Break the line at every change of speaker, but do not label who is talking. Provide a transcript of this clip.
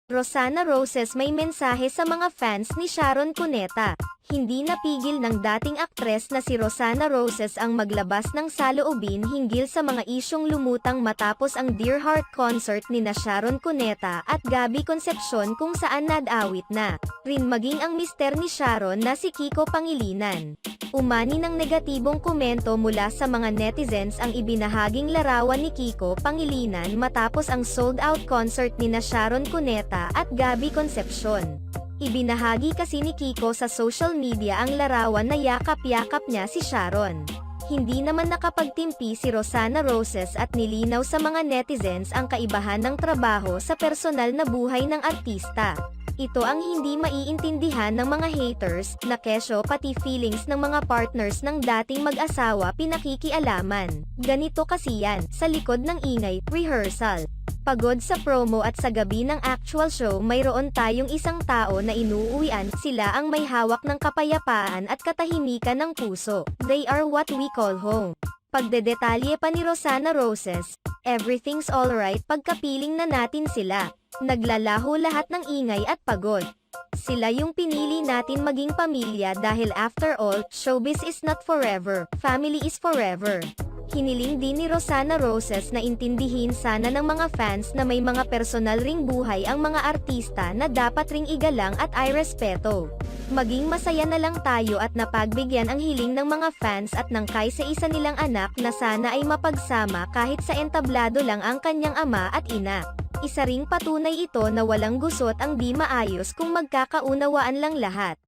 Rosana Roses may mensahe sa mga fans ni Sharon Cuneta. Hindi napigil ng dating aktres na si Rosana Roses ang maglabas ng saloobin hinggil sa mga isyong lumutang matapos ang Dear Heart concert ni na Sharon Cuneta at Gabby Concepcion kung saan nadawit na rin maging ang mister ni Sharon na si Kiko Pangilinan. Umani ng negatibong komento mula sa mga netizens ang ibinahaging larawan ni Kiko Pangilinan matapos ang sold-out concert ni na Sharon Cuneta at Gabby Concepcion. Ibinahagi kasi ni Kiko sa social media ang larawan na yakap-yakap niya si Sharon. Hindi naman nakapagtimpi si Rosana Roses at nilinaw sa mga netizens ang kaibahan ng trabaho sa personal na buhay ng artista. Ito ang hindi maiintindihan ng mga haters, na kesyo pati feelings ng mga partners ng dating mag-asawa pinakikialaman. Ganito kasi yan, sa likod ng ingay, rehearsal. Pagod sa promo at sa gabi ng actual show mayroon tayong isang tao na inuuwian, sila ang may hawak ng kapayapaan at katahimikan ng puso. They are what we call home. Pagdedetalye pa ni Rosana Roses, everything's alright pagkapiling na natin sila. Naglalaho lahat ng ingay at pagod. Sila yung pinili natin maging pamilya dahil after all, showbiz is not forever, family is forever. Hiniling din ni Rosana Roses na intindihin sana ng mga fans na may mga personal ring buhay ang mga artista na dapat ring igalang at irespeto. Maging masaya na lang tayo at napagbigyan ang hiling ng mga fans at ng kaisa-isa nilang anak na sana ay mapagsama kahit sa entablado lang ang kanyang ama at ina. Isa ring patunay ito na walang gusot ang di maayos kung magkakaunawaan lang lahat.